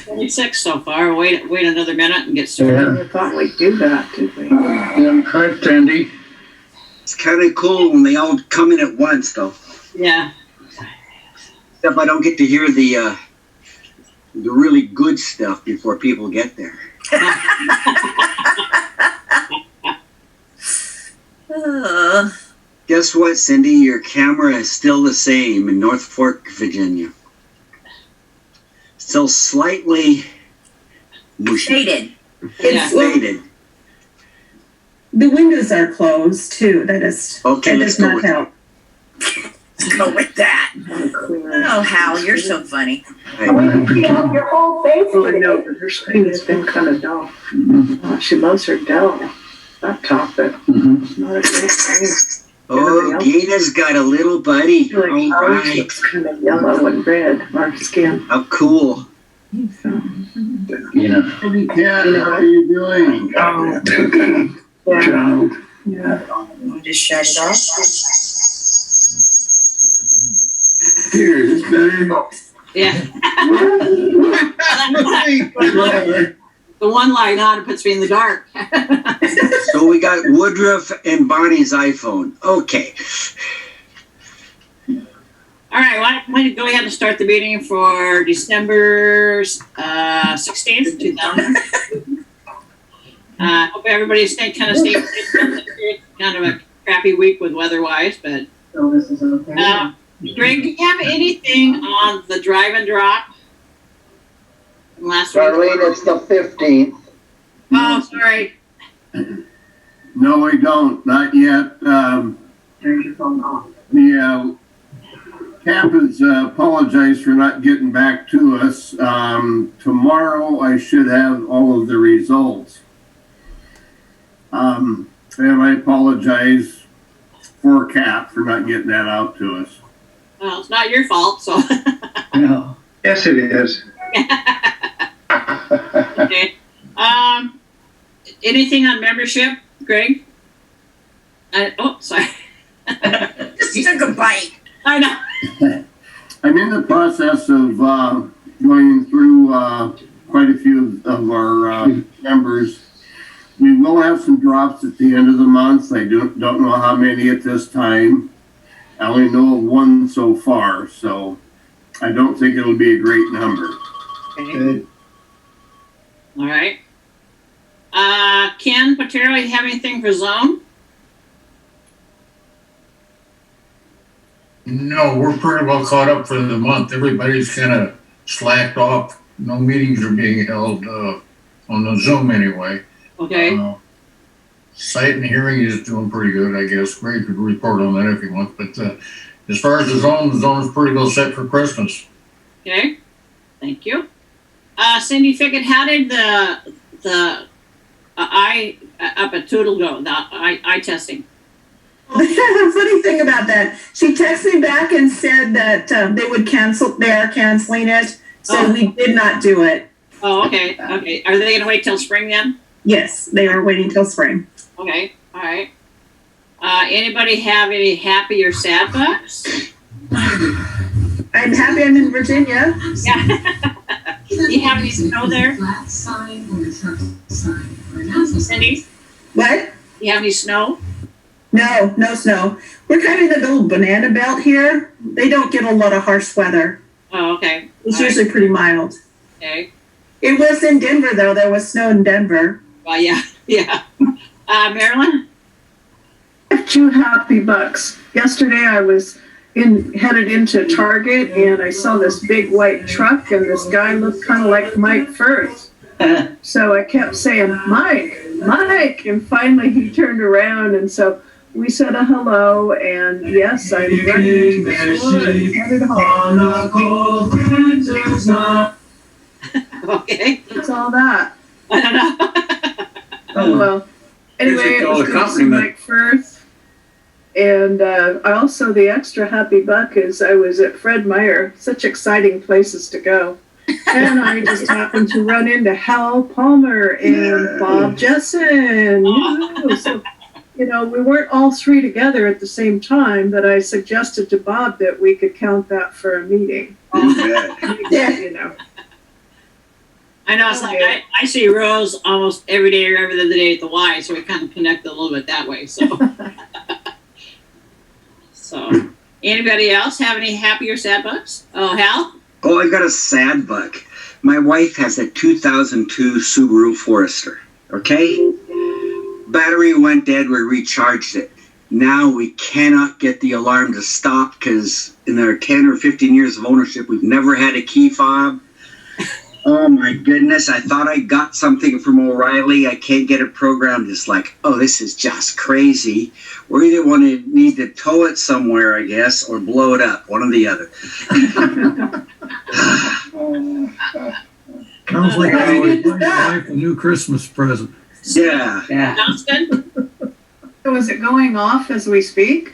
26 so far. Wait another minute and get started. I thought we'd do that, did we? Yeah, correct, Andy. It's kind of cool when they all come in at once, though. Yeah. Except I don't get to hear the really good stuff before people get there. Guess what, Cindy? Your camera is still the same in North Fork, Virginia. Still slightly mushy. Faded. It's Faded. the windows are closed too. That is Okay, that let's does go not with help. Let's go with that. Oh, Hal, you're so funny. Your whole face. Well, I know, but her screen has been kind of dull. She loves her Dell laptop, but it's not a great screen. Oh, Gina's got a little buddy. Like All ours right. looks kind of yellow and red, our skin. How cool. Yeah. Cat, how are you doing? Oh, Child. yeah. We'll just shut it off. Here, is this better? Yeah. Whatever. The one light on, it puts me in the dark. So we got Woodruff and Bonnie's iPhone. Okay. All right, why don't we go ahead and start the meeting for December 16th, 2000. Hope everybody's staying kind of safe. It's kind of a crappy week with weather-wise, but This is okay. Greg, do you have anything on the drive and drop from last week? Darlene, it's the 15th. Oh, sorry. No, we don't, not yet. Turn your phone off. The camp has apologized for not getting back to us. Tomorrow I should have all of the results. And I apologize for Cap for not getting that out to us. Well, it's not your fault, so. No. Yes, it is. Okay. Anything on membership, Greg? Sorry. Just took a bite. I know. I'm in the process of going through quite a few of our members. We will have some drops at the end of the month. I don't know how many at this time. I only know of one so far, so I don't think it'll be a great number. Good. All right. Ken Patero, you have anything for Zone? No, we're pretty well caught up for the month. Everybody's kind of slacked off. No meetings are being held on the Zoom anyway. Okay. Site and hearing is doing pretty good, I guess. Greg could report on that if he wants. But as far as the zone is pretty well set for Christmas. Okay. Thank you. Cindy Fickett, how did the eye up at Toodle go? The eye testing. Funny thing about that, she texted me back and said that they would cancel. They are canceling it, so we did not do it. Oh, okay. Okay. Are they going to wait till spring then? Yes, they are waiting till spring. Okay. All right. Anybody have any happy or sad bucks? I'm happy I'm in Virginia. Yeah. Do you have any snow there? Cindy? What? Do you have any snow? No, no snow. We're kind of in the little banana belt here. They don't get a lot of harsh weather. Oh, okay. It's All right. usually pretty mild. Okay. It was in Denver, though. There was snow in Denver. Well, yeah. Yeah. Marilyn? I have 2 happy bucks. Yesterday I was headed into Target and I saw this big white truck and this guy looked kind of like Mike Firth. So I kept saying, Mike, Mike, and finally he turned around and so we said a hello and yes, I'm running to the store and headed home. Okay. That's all that. I don't know. Oh well. Anyway, it was good to see Mike Firth. And I also, the extra happy buck is I was at Fred Meyer, such exciting places to go. And I just happened to run into Hal Palmer and Bob Jessen. So, you know, we weren't all three together at the same time, but I suggested to Bob that we could count that for a meeting. You know. I know, it's like, I see Rose almost every day or every other day at the Y, so we kind of connect a little bit that way, so. So, anybody else have any happy or sad bucks? Oh, Hal? Oh, I got a sad buck. My wife has a 2002 Subaru Forester, okay? Battery went dead, we recharged it. Now we cannot get the alarm to stop because in our 10 or 15 years of ownership, we've never had a key fob. Oh my goodness, I thought I got something from O'Reilly. I can't get it programmed. It's like, oh, this is just crazy. We're either need to tow it somewhere, I guess, or blow it up, one or the other. Sounds like I always buy my wife a new Christmas present. Yeah. Johnston? So is it going off as we speak?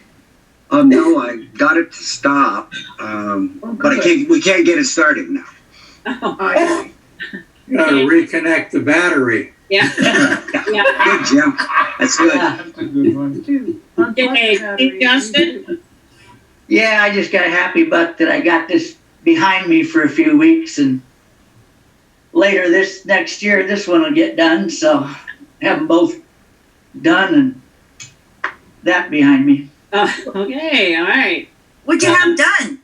No, I got it to stop, but we can't get it started now. Oh, I see. You gotta reconnect the battery. yeah. Yeah. Good, Jim. That's good. That's a good one. Dude, Okay, unplug the Steve battery. Johnston? Yeah, I just got a happy buck that I got this behind me for a few weeks, and later this next year, this one will get done. So have them both done and that behind me. Okay, all right. What'd you have done?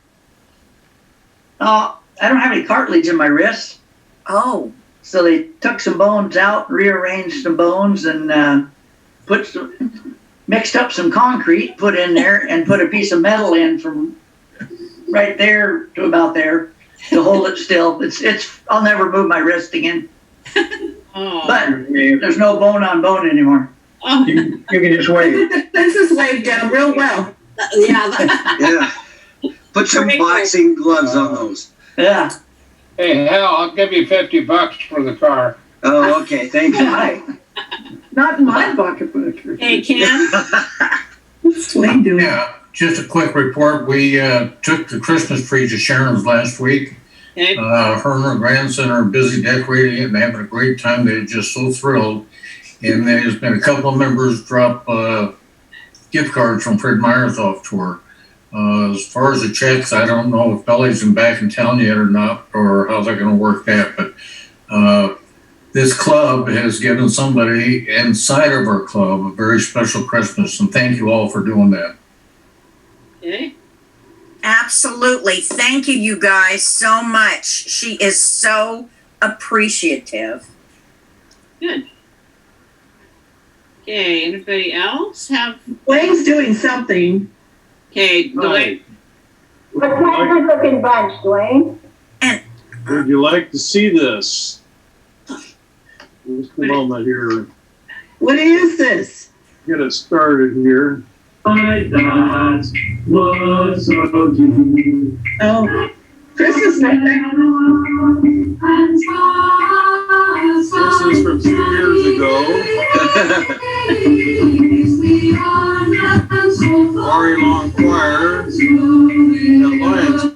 I don't have any cartilage in my wrist, Oh, so they took some bones out, rearranged some bones, and mixed up some concrete, put in there, and put a piece of metal in from right there to about there to hold it still. I'll never move my wrist again. Oh. But there's no bone on bone anymore. Oh, You can just wait. This is laid down real well. yeah. Yeah. Put some boxing gloves on those. Yeah. Hey, Hal, I'll give you $50 for the car. Oh, okay. Thank you. Hi. Not in my pocketbook. Hey, Ken? What's Wayne doing? Yeah, just a quick report. We took the Christmas tree to Sharon's last week. Okay. Her and her grandson are busy decorating it and having a great time. They're just so thrilled. And there's been a couple of members drop gift cards from Fred Meyer's off to her. As far as the checks, I don't know if Belly's been back in town yet or not, or how they're going to work that. But this club has given somebody inside of our club a very special Christmas, and thank you all for doing that. Okay. absolutely. Thank you, you guys, so much. She is so appreciative. Good. Okay, anybody else have? Wayne's doing something. Okay, Dwayne. What kind of looking bunch, Dwayne? Would you like to see this? Just a moment here. What is this? Get it started here. Oh, Christmas night. This is from 2 years ago. Ari Long Choir at Lions Club.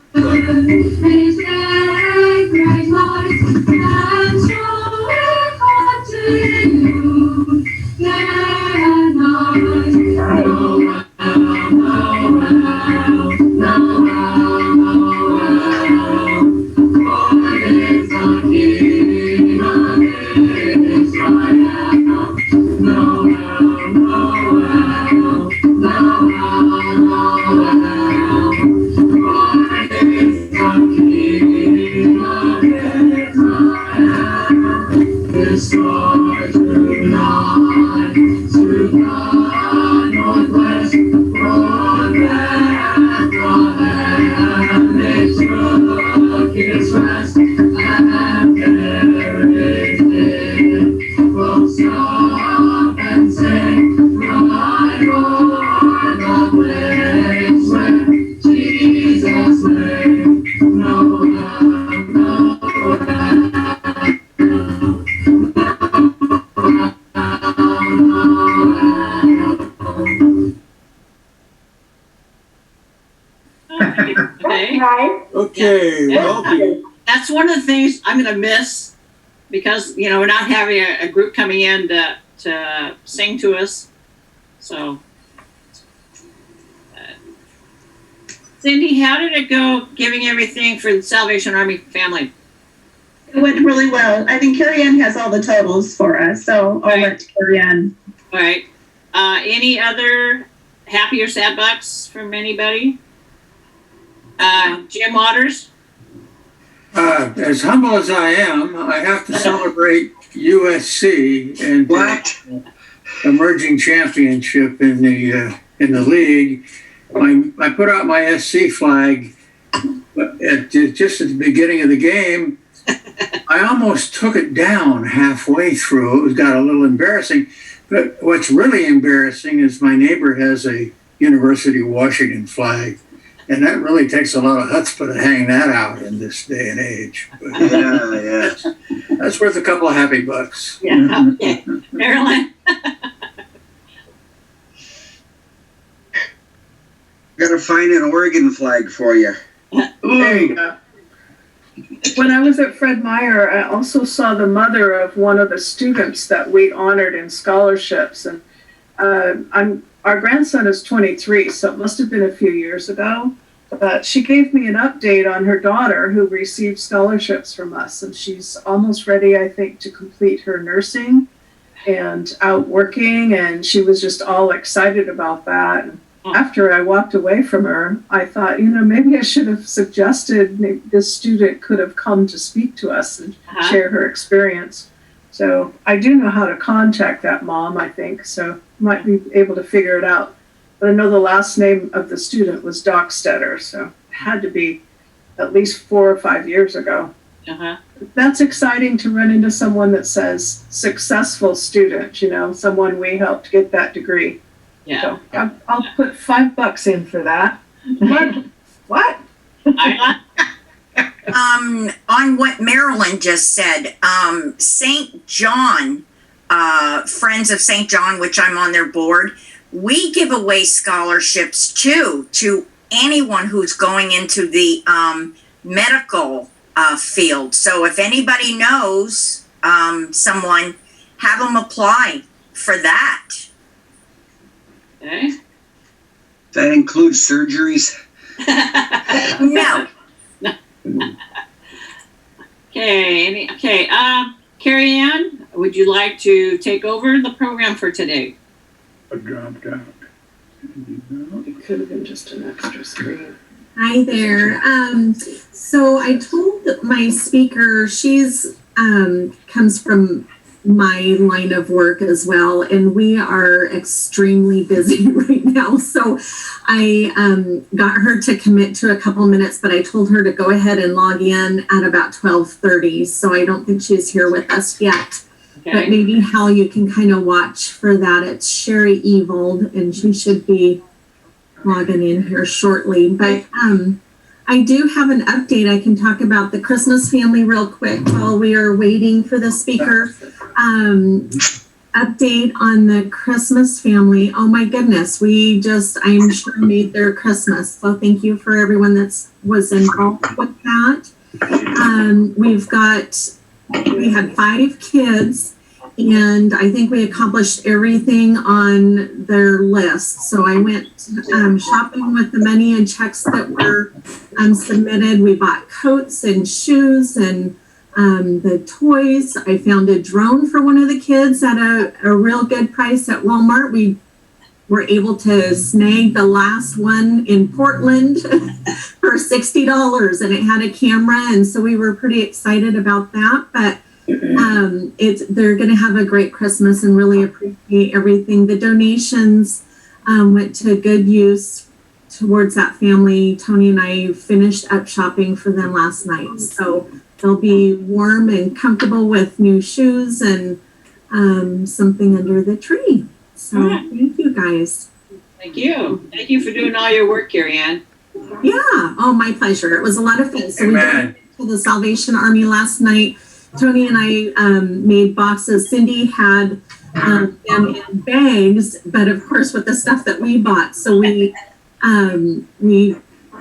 Okay, welcome. That's one of the things I'm going to miss because, you know, we're not having a group coming in to sing to us. So, Cindy, how did it go giving everything for the Salvation Army family? It went really well. I think Carrie Ann has all the totals for us, so I'll let Carrie Ann. All right. Any other happy or sad bucks from anybody? Jim Waters? As humble as I am, I have to celebrate USC and emerging championship in the league. I put out my SC flag, but just at the beginning of the game, I almost took it down halfway through. It was got a little embarrassing. But what's really embarrassing is my neighbor has a University of Washington flag. And that really takes a lot of chutzpah to hang that out in this day and age. But yeah. That's worth a couple of happy bucks. Yeah. Okay. Marilyn? Gotta find an Oregon flag for you. There you go. When I was at Fred Meyer, I also saw the mother of one of the students that we honored in scholarships. And our grandson is 23, so it must have been a few years ago. But she gave me an update on her daughter who received scholarships from us. And she's almost ready, I think, to complete her nursing and out working. And she was just all excited about that. And after I walked away from her, I thought, maybe I should have suggested maybe this student could have come to speak to us and share her experience. So I do know how to contact that mom, I think, so might be able to figure it out. But I know the last name of the student was Dockstetter, so it had to be at least 4 or 5 years ago. That's exciting to run into someone that says successful student, someone we helped get that degree. Yeah. So I'll put $5 in for that. What? On what Marilyn just said, St. John, Friends of St. John, which I'm on their board, we give away scholarships too to anyone who's going into the medical field. So if anybody knows someone, have them apply for that. Okay. That includes surgeries? No. Okay. Carrie Ann, would you like to take over the program for today? I dropped out. It could have been just an extra screen. Hi there. So I told my speaker, she's comes from my line of work as well, and we are extremely busy right now. So I got her to commit to a couple minutes, but I told her to go ahead and log in at about 12:30. So I don't think she's here with us yet. Okay. But maybe Hal, you can kind of watch for that. It's Sheri Evald, and she should be logging in here shortly. But I do have an update. I can talk about the Christmas family real quick while we are waiting for the speaker. Update on the Christmas family. Oh my goodness, I'm sure made their Christmas. So thank you for everyone that was involved with that. We had 5 kids, and I think we accomplished everything on their list. So I went shopping with the money and checks that were submitted. We bought coats and shoes and the toys. I found a drone for one of the kids at a real good price at Walmart. We were able to snag the last one in Portland for $60, and it had a camera, and so we were pretty excited about that. But they're going to have a great Christmas and really appreciate everything. The donations went to good use towards that family. Tony and I finished up shopping for them last night, so they'll be warm and comfortable with new shoes and something under the tree. So thank you guys. Thank you. Thank you for doing all your work, Carrie Ann. Yeah. Oh, my pleasure. It was a lot of fun. So we went to the Salvation Army last night. Tony and I made boxes. Cindy had them in bags, but of course with the stuff that we bought. So we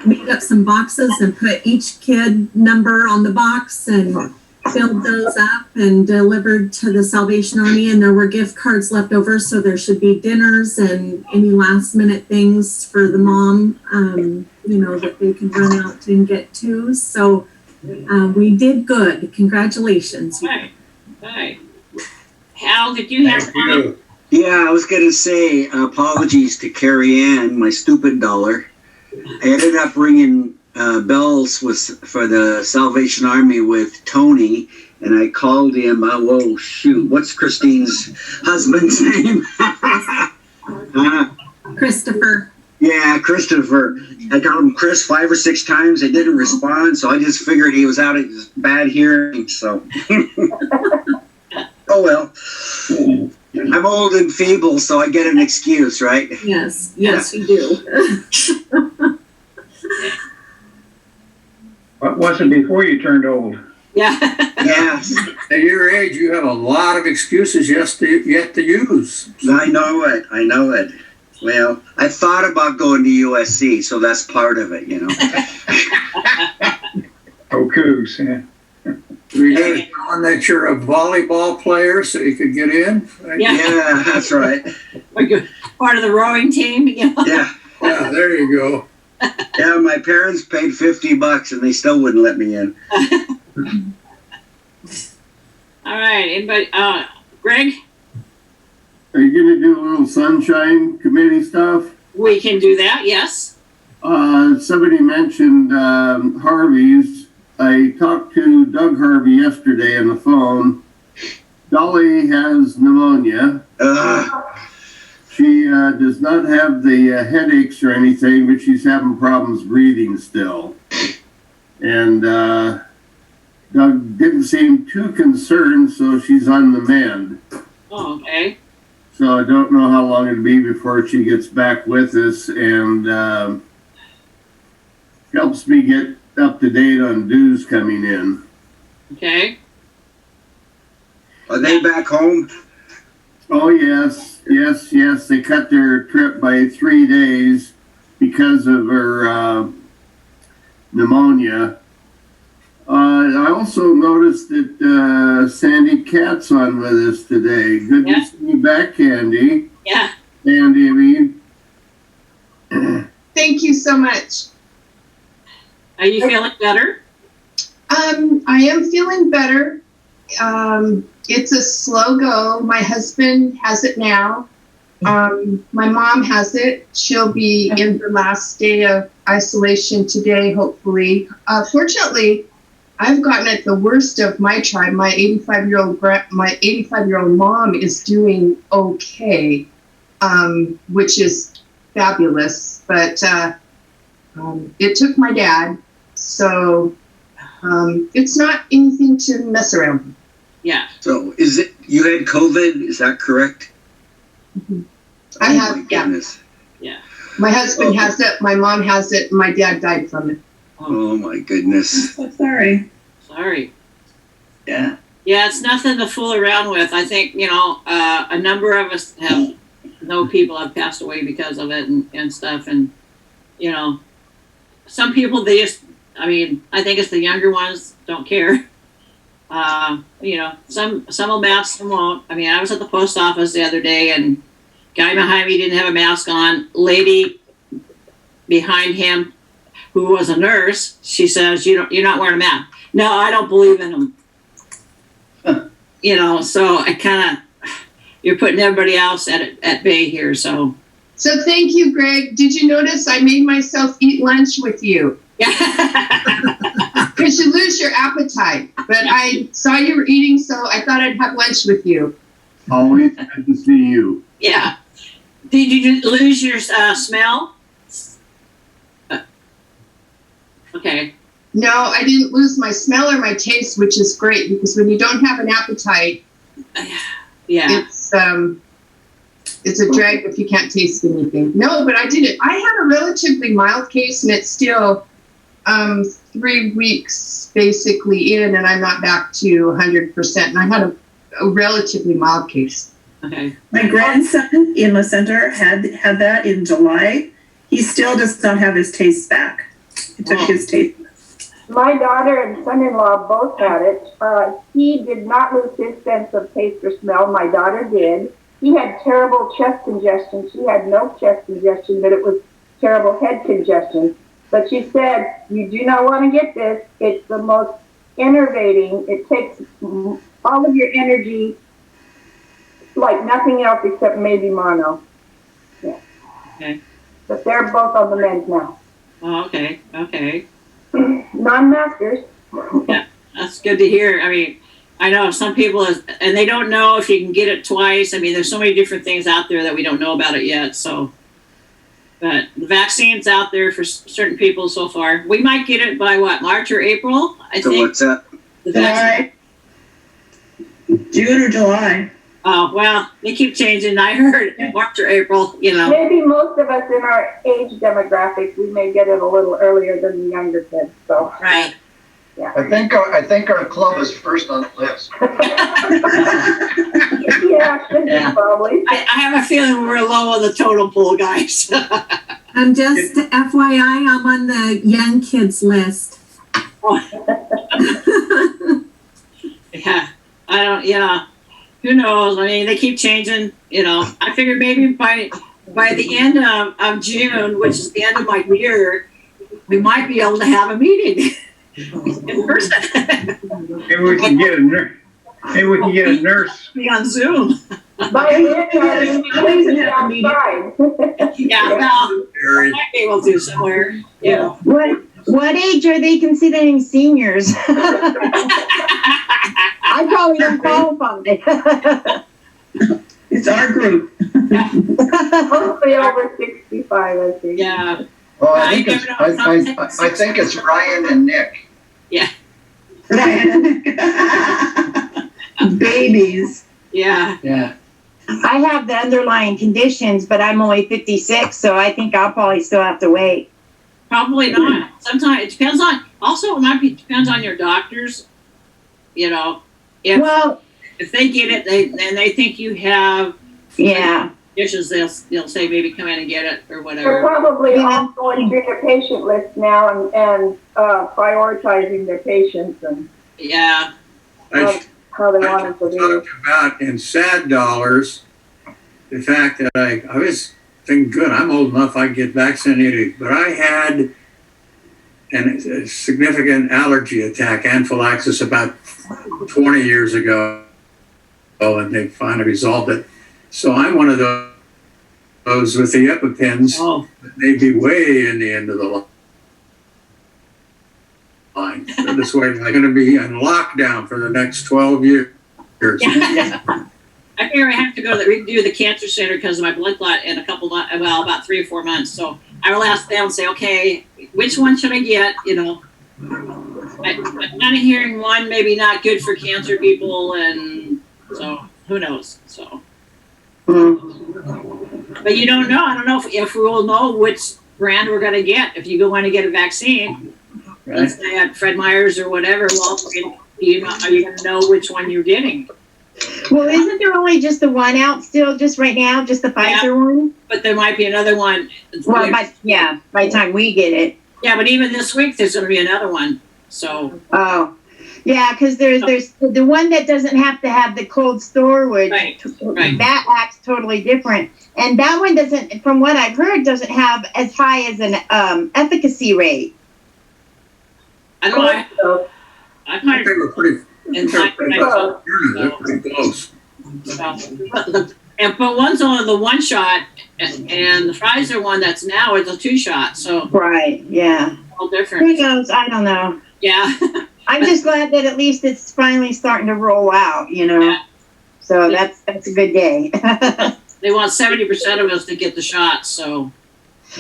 made up some boxes and put each kid number on the box and filled those up and delivered to the Salvation Army, and there were gift cards left over, so there should be dinners and any last minute things for the mom, that they can run out and get to. So we did good. Congratulations. Right. Hal, did you have one? Yeah, I was going to say apologies to Carrie Ann, my stupid dollar. I ended up ringing bells for the Salvation Army with Tony, and I called him. What's Christine's husband's name? Christopher. Yeah, Christopher. I called him Chris 5 or 6 times. They didn't respond, so I just figured he was out of his bad hearing. So, oh well. I'm old and feeble, so I get an excuse, right? Yes, you do. What was it before you turned old? Yeah. Yes. At your age, you have a lot of excuses yet to use. I know it. Well, I thought about going to USC, so that's part of it, Oh, Cougs, yeah. We got on that you're a volleyball player, so you could get in. Right? Yeah, that's right. Part of the rowing team. Yeah. Yeah, there you go. Yeah, my parents paid $50 and they still wouldn't let me in. All right, anybody? Greg? Are you gonna do a little sunshine committee stuff? We can do that, yes. Somebody mentioned Harvey's. I talked to Doug Harvey yesterday on the phone. Dolly has pneumonia. She does not have the headaches or anything, but she's having problems breathing still. And Doug didn't seem too concerned, so she's on the mend. Oh, okay. So I don't know how long it'll be before she gets back with us, and helps me get up to date on dues coming in. Okay. Are they back home? Oh, yes. They cut their trip by 3 days because of her pneumonia. I also noticed that Sandy Cat's on with us today. Good to see you back, Candy. Yeah. Sandy, I mean. Thank you so much. Are you feeling better? I am feeling better. It's a slow go. My husband has it now. My mom has it. She'll be in her last day of isolation today, hopefully. Fortunately, I've gotten it the worst of my tribe. My 85-year-old mom is doing okay, which is fabulous. But it took my dad, so it's not anything to mess around with. Yeah. So you had COVID? Is that correct? Mm-hmm. I have, yeah. My husband has it, my mom has it, my dad died from it. Oh my goodness. I'm so sorry. Sorry. Yeah. Yeah, it's nothing to fool around with. I think, a number of us know people have passed away because of it and stuff. And, some people, I think it's the younger ones don't care. Some will mask, some won't. I was at the post office the other day and guy behind me didn't have a mask on. Lady behind him who was a nurse, she says, you're not wearing a mask. No, I don't believe in them. So I kind of, you're putting everybody else at bay here. So thank you, Greg. Did you notice I made myself eat lunch with you? Yeah. Because you lose your appetite. But I saw you were eating, so I thought I'd have lunch with you. Always good to see you. Yeah. Did you lose your smell? Okay. No, I didn't lose my smell or my taste, which is great because when you don't have an appetite, it's a drag if you can't taste anything. No, but I didn't. I had a relatively mild case, and it's still 3 weeks basically in, and I'm not back to 100%. And I had a relatively mild case. Okay. My grandson in the center had that in July. He still does not have his taste back. It took his taste. My daughter and son-in-law both had it. He did not lose his sense of taste or smell. My daughter did. He had terrible chest congestion. She had no chest congestion, but it was terrible head congestion. But she said, you do not want to get this. It's the most enervating. It takes all of your energy like nothing else except maybe mono. Yeah. Okay. But they're both on the mend now. Oh, okay. Okay. Non-masters. Yeah, that's good to hear. I mean, I know some people, and they don't know if you can get it twice. I mean, there's so many different things out there that we don't know about it yet. So, but the vaccine's out there for certain people so far. We might get it by what, March or April? I So think. what's that? The vaccine. June or July. Oh, well, they keep changing. I heard March or April, you know. Maybe most of us in our age demographic, we may get it a little earlier than the younger kids. So. Right. Yeah. I think our club is first on the list. Yeah, should be probably. I have a feeling we're low on the totem pole, guys. And just FYI, I'm on the young kids list. Yeah, I don't, yeah. Who knows? I mean, they keep changing, you know. I figured maybe by the end of June, which is the end of my year, we might be able to have a meeting in person. Maybe we can get a nurse. Maybe we can get a nurse. Be on Zoom. But please outside. Yeah, well, I might be able to somewhere. Yeah. What age are they considering seniors? I probably don't qualify. It's our group. Hopefully over 65, I think. Yeah. Well, I think it's Ryan and Nick. Yeah. Ryan. Babies. Yeah. Yeah. I have the underlying conditions, but I'm only 56, so I think I'll probably still have to wait. Probably not. Sometimes it depends on. Also, it might be depends on your doctors. You know, if they get it, then they think you have. Yeah. Conditions, they'll say maybe come in and get it or whatever. They're probably all going through their patient list now and prioritizing their patients and yeah, how they want it to be. Talked about in sad dollars the fact that I was thinking, good, I'm old enough I can get vaccinated, but I had a significant allergy attack, anaphylaxis, about 20 years ago, and they finally resolved it. So I'm one of those with the EpiPens. Oh. They'd be way in the end of the line. So this way, I'm going to be in lockdown for the next 12 years. Yeah. I figure I have to go to redo the cancer center because of my blood clot in about 3 or 4 months. So I will ask them and say, okay, which one should I get? You know, I'm kind of hearing one maybe not good for cancer people, and so who knows? So. But you don't know. I don't know if we will know which brand we're going to get. If you want to get a vaccine, right. Let's say at Fred Meyer's or whatever, well, are you going to know which one you're getting? Well, isn't there only just the one out still, just right now, just the Pfizer one? But there might be another one. Well, by the time we get it. Yeah, but even this week, there's going to be another one. So. Oh. Yeah, because there's the one that doesn't have to have the cold storage. Right. That acts totally different, and that one doesn't, from what I've heard, doesn't have as high as an efficacy rate. I don't know. I kind of. They were pretty close. But one's only the one shot, and the Pfizer one that's now is a 2 shot. So. Right. Yeah. All different. Who knows? I don't know. Yeah. I'm just glad that at least it's finally starting to roll out, you know. Yeah. So that's a good day. They want 70% of us to get the shot, so.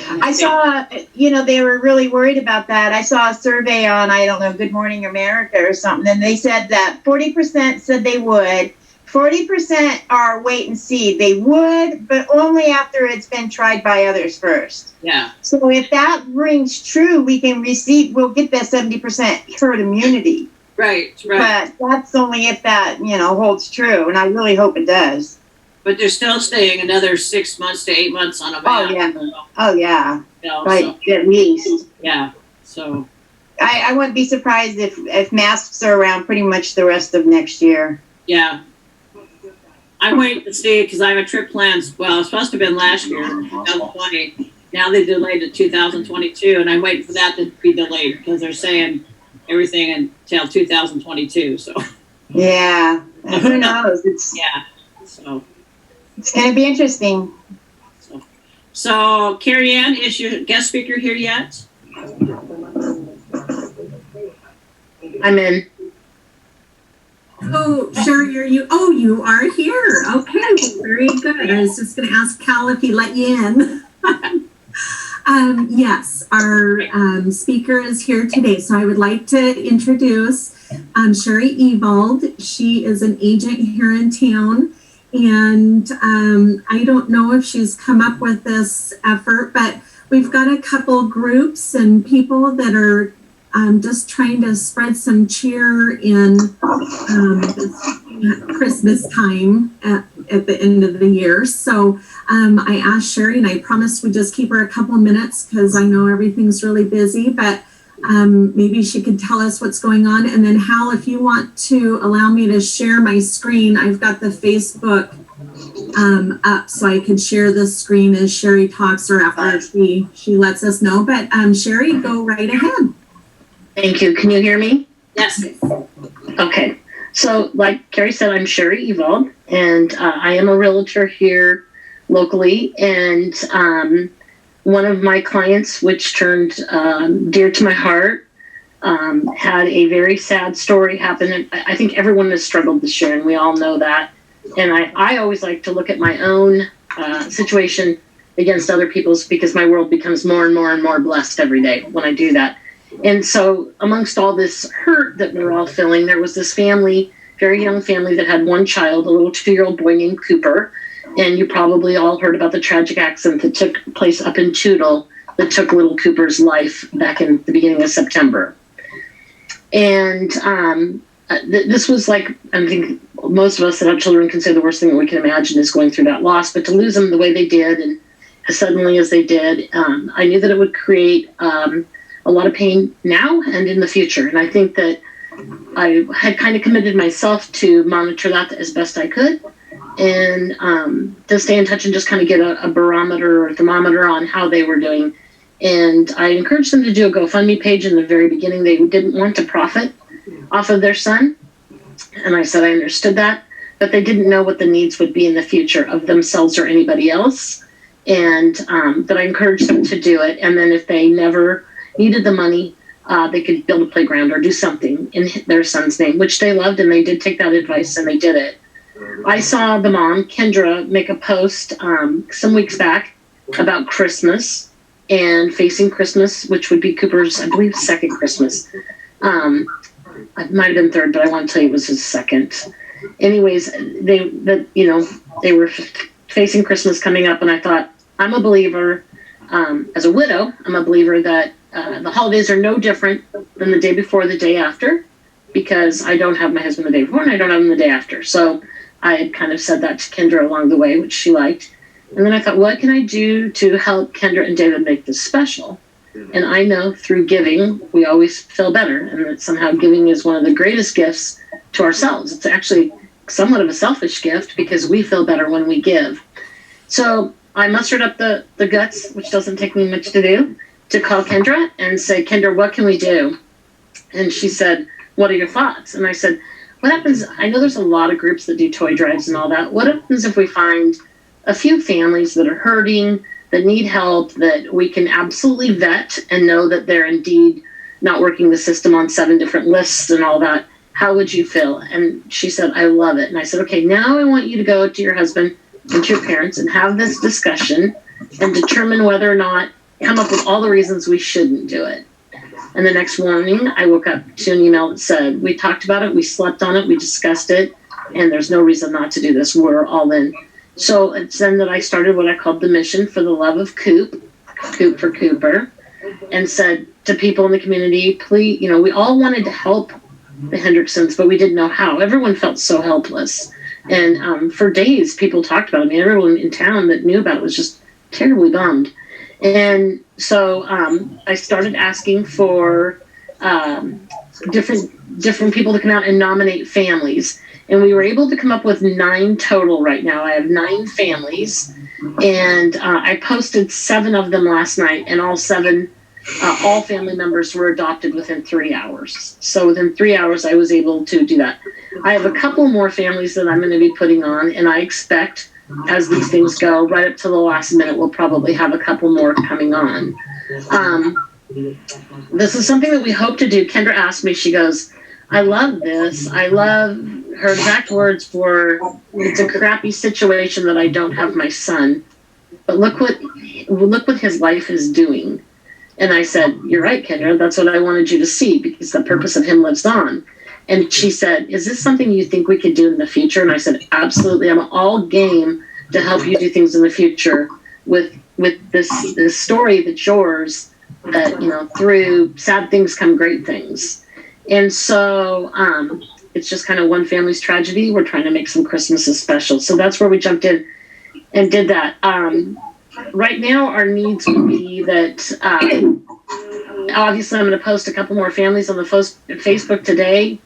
I saw, they were really worried about that. I saw a survey on, I don't know, Good Morning America or something, and they said that 40% said they would. 40% are wait and see. They would, but only after it's been tried by others first. Yeah. So if that rings true, we'll get that 70% herd immunity. Right. But that's only if that, holds true, and I really hope it does. But they're still staying another 6 months to 8 months on a van. Oh, yeah. At least. Yeah. So. I wouldn't be surprised if masks are around pretty much the rest of next year. Yeah. I'm waiting to see because I have a trip planned. Well, it was supposed to have been last year, 2020. Now they delayed to 2022, and I'm waiting for that to be delayed because they're saying everything until 2022. So yeah, who knows? So it's going to be interesting. So Carrie Ann, is your guest speaker here yet? I'm in. Oh, Sheri, are you? Oh, you are here. Okay, very good. I was just going to ask Cal if he let you in. Yes, our speaker is here today. So I would like to introduce Sheri Evald. She is an agent here in town. And I don't know if she's come up with this effort, but we've got a couple groups and people that are just trying to spread some cheer in this Christmas time at the end of the year. So I asked Sheri, and I promised we'd just keep her a couple minutes because I know everything's really busy, but maybe she could tell us what's going on. And then Hal, if you want to allow me to share my screen, I've got the Facebook up so I can share the screen as Sheri talks or after she lets us know. But Sheri, go right ahead. Thank you. Can you hear me? Yes. Okay. So like Carrie said, I'm Sheri Evald, and I am a realtor here locally. And one of my clients, which turned dear to my heart, had a very sad story happen. And I think everyone has struggled this year, and we all know that. And I always like to look at my own situation against other people's because my world becomes more and more and more blessed every day when I do that. And so amongst all this hurt that we're all feeling, there was this family, very young family that had one child, a little 2-year-old boy named Cooper. And you probably all heard about the tragic accident that took place up in Toutle that took little Cooper's life back in the beginning of September. And this was like, I think most of us that have children can say the worst thing that we can imagine is going through that loss. But to lose them the way they did and as suddenly as they did, I knew that it would create a lot of pain now and in the future. And I think that I had kind of committed myself to monitor that as best I could and to stay in touch and just kind of get a barometer or thermometer on how they were doing. And I encouraged them to do a GoFundMe page in the very beginning. They didn't want to profit off of their son. And I said I understood that, but they didn't know what the needs would be in the future of themselves or anybody else. And that I encouraged them to do it. And then if they never needed the money, they could build a playground or do something in their son's name, which they loved, and they did take that advice and they did it. I saw the mom, Kendra, make a post some weeks back about Christmas and facing Christmas, which would be Cooper's, I believe, second Christmas. It might have been third, but I want to tell you it was his second. Anyways, they were facing Christmas coming up, and I thought, I'm a believer, as a widow, I'm a believer that the holidays are no different than the day before, the day after, because I don't have my husband the day before and I don't have him the day after. So I had kind of said that to Kendra along the way, which she liked. And then I thought, what can I do to help Kendra and David make this special? And I know through giving, we always feel better, and that somehow giving is one of the greatest gifts to ourselves. It's actually somewhat of a selfish gift because we feel better when we give. So I mustered up the guts, which doesn't take me much to do, to call Kendra and say, Kendra, what can we do? And she said, what are your thoughts? And I said, what happens, I know there's a lot of groups that do toy drives and all that. What happens if we find a few families that are hurting, that need help, that we can absolutely vet and know that they're indeed not working the system on 7 different lists and all that? How would you feel? And she said, I love it. And I said, okay, now I want you to go to your husband and to your parents and have this discussion and determine whether or not, come up with all the reasons we shouldn't do it. And the next morning, I woke up to an email that said, we talked about it, we slept on it, we discussed it, and there's no reason not to do this. We're all in. So it's then that I started what I called the mission for the Love of Coop, Coop for Cooper, and said to people in the community, please, we all wanted to help the Hendricksons, but we didn't know how. Everyone felt so helpless. And for days, people talked about it. I mean, everyone in town that knew about it was just terribly bummed. And so I started asking for different people to come out and nominate families. And we were able to come up with 9 total right now. I have 9 families, and I posted 7 of them last night, and all family members were adopted within 3 hours. So within 3 hours, I was able to do that. I have a couple more families that I'm going to be putting on, and I expect as these things go right up to the last minute, we'll probably have a couple more coming on. This is something that we hope to do. Kendra asked me, she goes, I love this. I love, her exact words were, it's a crappy situation that I don't have my son, but look what his life is doing. And I said, you're right, Kendra, that's what I wanted you to see, because the purpose of him lives on. And she said, is this something you think we could do in the future? And I said, absolutely. I'm all game to help you do things in the future with this story that's yours, that, you know, through sad things come great things. And so it's just kind of one family's tragedy. We're trying to make some Christmases special. So that's where we jumped in and did that. Right now, our needs would be that, obviously, I'm going to post a couple more families on the Facebook today,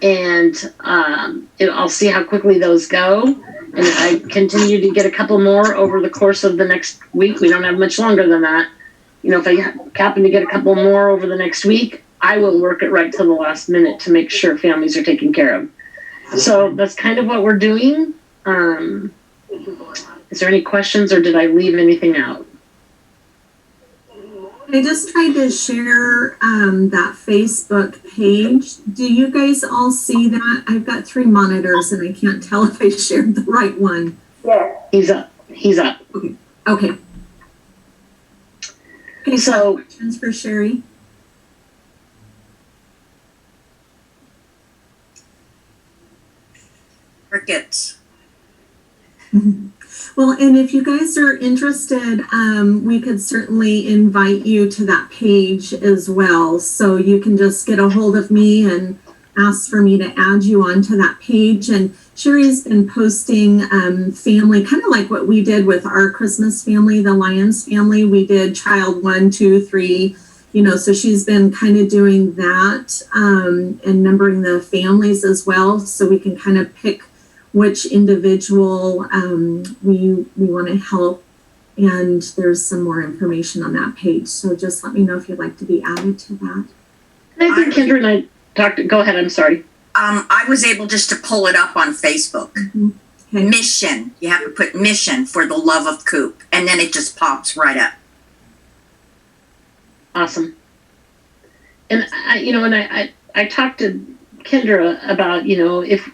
and I'll see how quickly those go. And if I continue to get a couple more over the course of the next week, we don't have much longer than that. You know, if I happen to get a couple more over the next week, I will work it right to the last minute to make sure families are taken care of. So that's kind of what we're doing. Is there any questions, or did I leave anything out? I just tried to share that Facebook page. Do you guys all see that? I've got 3 monitors and I can't tell if I shared the right one. Yes. He's up. Okay. Okay, so questions for Sheri? Crickets. Well, and if you guys are interested, we could certainly invite you to that page as well. So you can just get a hold of me and ask for me to add you onto that page. And Sheri's been posting family, kind of like what we did with our Christmas family, the Lions family. We did child 1, 2, 3, you know, so she's been kind of doing that and numbering the families as well. So we can kind of pick which individual we want to help, and there's some more information on that page. So just let me know if you'd like to be added to that. I think Kendra and I talked. Go ahead. I'm sorry. I was able just to pull it up on Facebook. Mm-hmm. Okay. Mission. You have to put mission for the Love of Coop, and then it just pops right up. Awesome. And I talked to Kendra about, you know, if,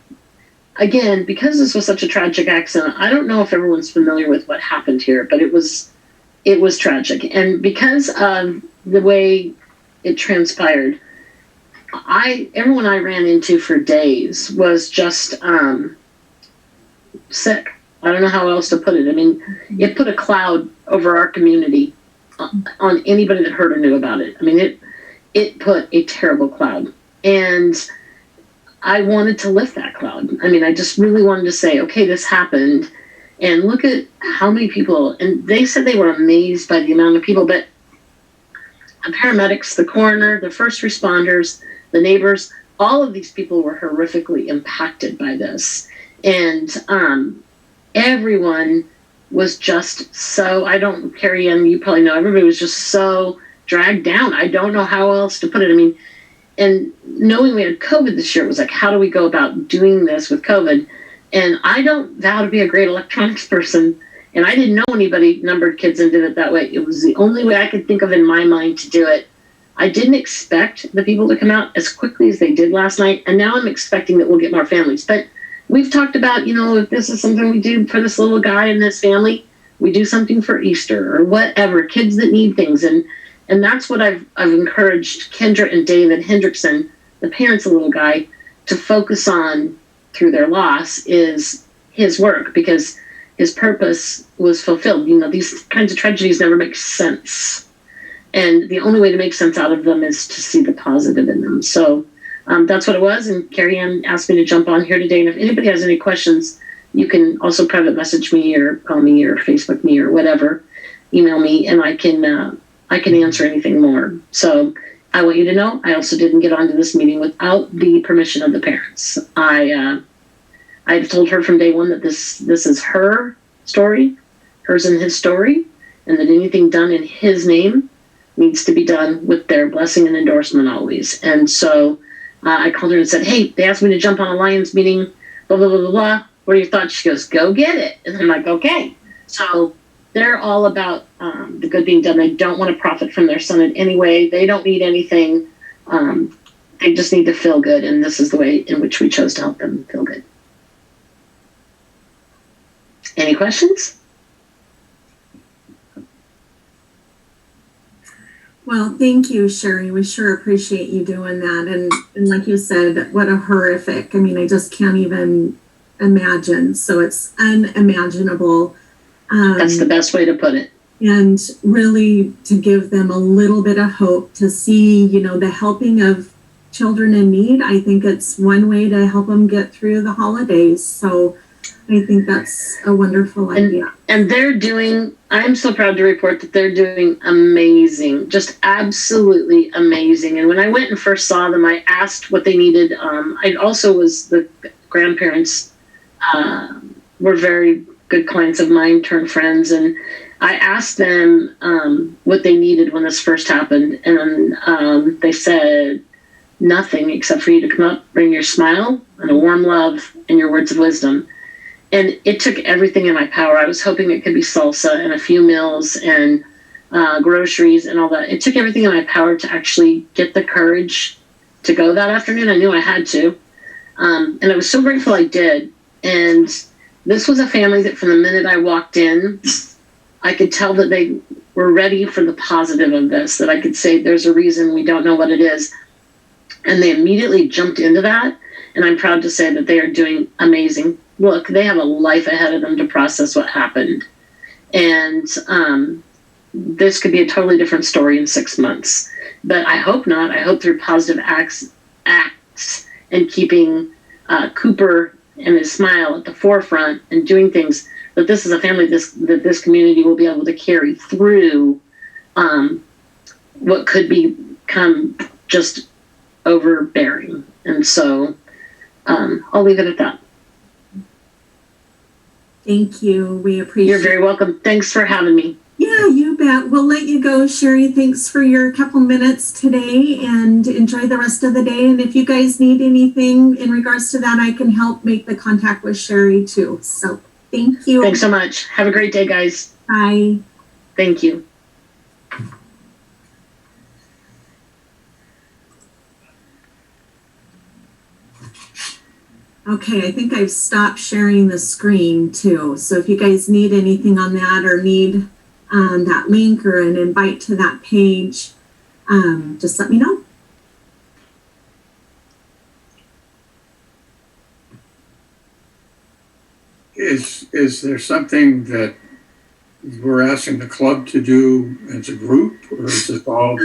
again, because this was such a tragic accident, I don't know if everyone's familiar with what happened here, but it was tragic. And because of the way it transpired, everyone I ran into for days was just sick. I don't know how else to put it. I mean, it put a cloud over our community on anybody that heard or knew about it. I mean, it put a terrible cloud. And I wanted to lift that cloud. I mean, I just really wanted to say, okay, this happened, and look at how many people, and they said they were amazed by the amount of people, but the paramedics, the coroner, the first responders, the neighbors, all of these people were horrifically impacted by this. And everyone was just so, Carrie Ann, you probably know, everybody was just so dragged down. I don't know how else to put it. I mean, and knowing we had COVID this year, it was like, how do we go about doing this with COVID? And I don't vow to be a great electronics person, and I didn't know anybody numbered kids and did it that way. It was the only way I could think of in my mind to do it. I didn't expect the people to come out as quickly as they did last night, and now I'm expecting that we'll get more families. But we've talked about, you know, if this is something we do for this little guy and this family, we do something for Easter or whatever, kids that need things. And that's what I've encouraged Kendra and David Hendrickson, the parents of the little guy, to focus on through their loss is his work, because his purpose was fulfilled. You know, these kinds of tragedies never make sense. And the only way to make sense out of them is to see the positive in them. So that's what it was. And Carrie Ann asked me to jump on here today. And if anybody has any questions, you can also private message me or call me or Facebook me or whatever, email me, and I can answer anything more. So I want you to know, I also didn't get onto this meeting without the permission of the parents. I've told her from day one that this is her story, hers and his story, and that anything done in his name needs to be done with their blessing and endorsement always. And so I called her and said, hey, they asked me to jump on a Lions meeting, blah, blah, blah, blah, blah. What are your thoughts? She goes, go get it. And I'm like, okay. So they're all about the good being done. They don't want to profit from their son in any way. They don't need anything. They just need to feel good. And this is the way in which we chose to help them feel good. Any questions? Well, thank you, Sheri. We sure appreciate you doing that. And like you said, what a horrific, I mean, I just can't even imagine. So it's unimaginable. That's the best way to put it. And really to give them a little bit of hope to see, you know, the helping of children in need. I think it's one way to help them get through the holidays. So I think that's a wonderful idea. And they're doing, I'm so proud to report that they're doing amazing, just absolutely amazing. And when I went and first saw them, I asked what they needed. I also was, the grandparents were very good clients of mine, turned friends. And I asked them what they needed when this first happened. And they said, nothing except for you to come up, bring your smile and a warm love and your words of wisdom. And it took everything in my power. I was hoping it could be salsa and a few meals and groceries and all that. It took everything in my power to actually get the courage to go that afternoon. I knew I had to. And I was so grateful I did. And this was a family that from the minute I walked in, I could tell that they were ready for the positive of this, that I could say, there's a reason, we don't know what it is. And they immediately jumped into that. And I'm proud to say that they are doing amazing. Look, they have a life ahead of them to process what happened. And this could be a totally different story in 6 months. But I hope not. I hope through positive acts and keeping Cooper and his smile at the forefront and doing things, that this is a family that this community will be able to carry through what could become just overbearing. And so I'll leave it at that. Thank you. We appreciate it. You're very welcome. Thanks for having me. Yeah, you bet. We'll let you go, Sheri. Thanks for your couple minutes today and enjoy the rest of the day. And if you guys need anything in regards to that, I can help make the contact with Sheri too. So thank you. Thanks so much. Have a great day, guys. Bye. Thank you. Okay, I think I've stopped sharing the screen too. So if you guys need anything on that or need that link or an invite to that page, just let me know. Is there something that we're asking the club to do as a group, or is it all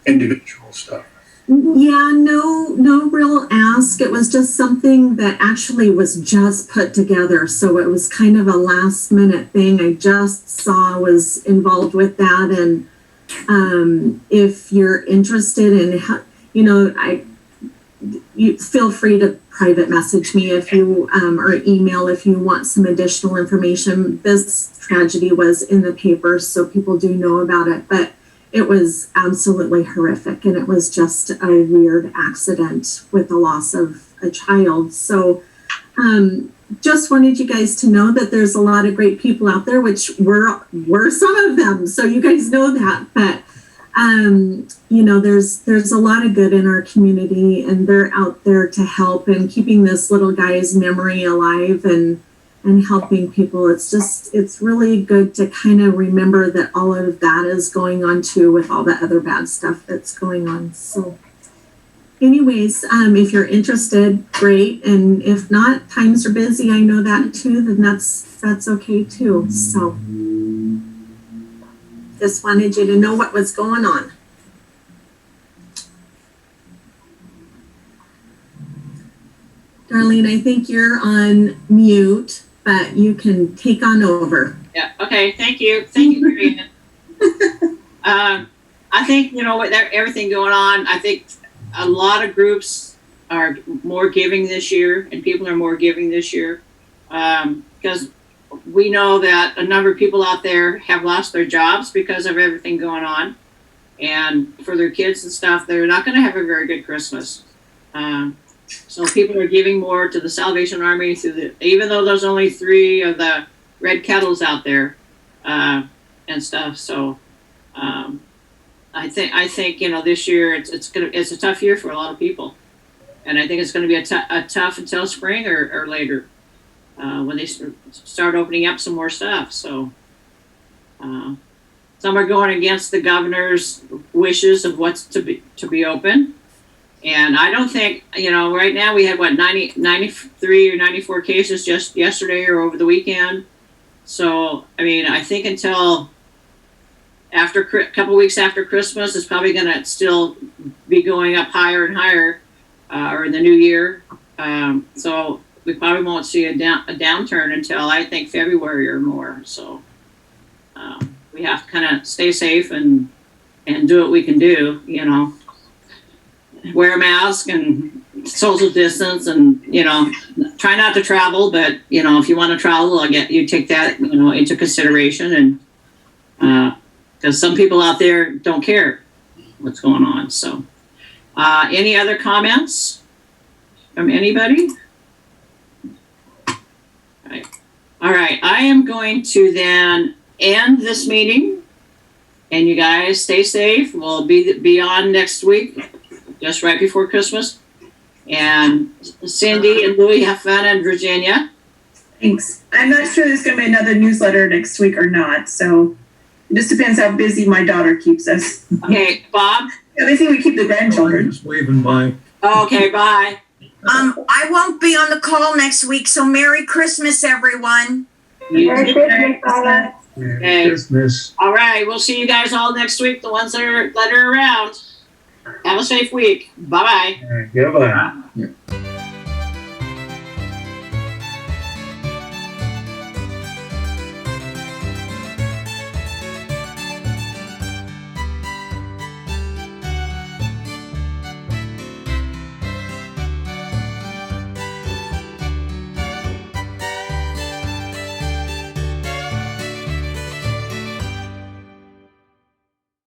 individual stuff? Yeah, no real ask. It was just something that actually was just put together. So it was kind of a last minute thing. I just saw was involved with that. And if you're interested in, you feel free to private message me if you, or email if you want some additional information. This tragedy was in the paper, so people do know about it, but it was absolutely horrific, and it was just a weird accident with the loss of a child. So just wanted you guys to know that there's a lot of great people out there, which we're some of them, so you guys know that. But there's a lot of good in our community, and they're out there to help and keeping this little guy's memory alive and helping people. It's really good to kind of remember that all of that is going on too, with all the other bad stuff that's going on. So anyways, if you're interested, great. And if not, times are busy. I know that too, then that's okay too. So just wanted you to know what was going on. Darlene, I think you're on mute, but you can take on over. Yeah. Okay. Thank you. Thank you, Karina. I think, you know, with everything going on, I think a lot of groups are more giving this year, and people are more giving this year. Because we know that a number of people out there have lost their jobs because of everything going on. And for their kids and stuff, they're not going to have a very good Christmas. So people are giving more to the Salvation Army even though there's only 3 of the red kettles out there, and stuff. So, I think, you know, this year it's a tough year for a lot of people. And I think it's going to be a tough until spring or later, when they start opening up some more stuff. So, some are going against the governor's wishes of what's to be open. And I don't think, you know, right now we had 93 or 94 cases just yesterday or over the weekend. So, I mean, I think until after a couple weeks after Christmas, it's probably going to still be going up higher and higher, or in the new year. So we probably won't see a downturn until I think February or more. So we have to kind of stay safe and do what we can do, you know, wear a mask and social distance, and, you know, try not to travel, but, you know, if you want to travel, you take that, you know, into consideration. And because some people out there don't care what's going on. So any other comments from anybody? All right, I am going to then end this meeting, and you guys stay safe. We'll be on next week, just right before Christmas. And Cindy and Louie, have fun in Virginia. Thanks. I'm not sure there's going to be another newsletter next week or not, so it just depends how busy my daughter keeps us. Okay, Bob? I think we keep the grandchildren. Just waving by. Okay, bye. I won't be on the call next week, so Merry Christmas, everyone. Merry Christmas, Donna. Okay. Christmas. All right, we'll see you guys all next week, the ones that are around. Have a safe week. Bye-bye. Goodbye.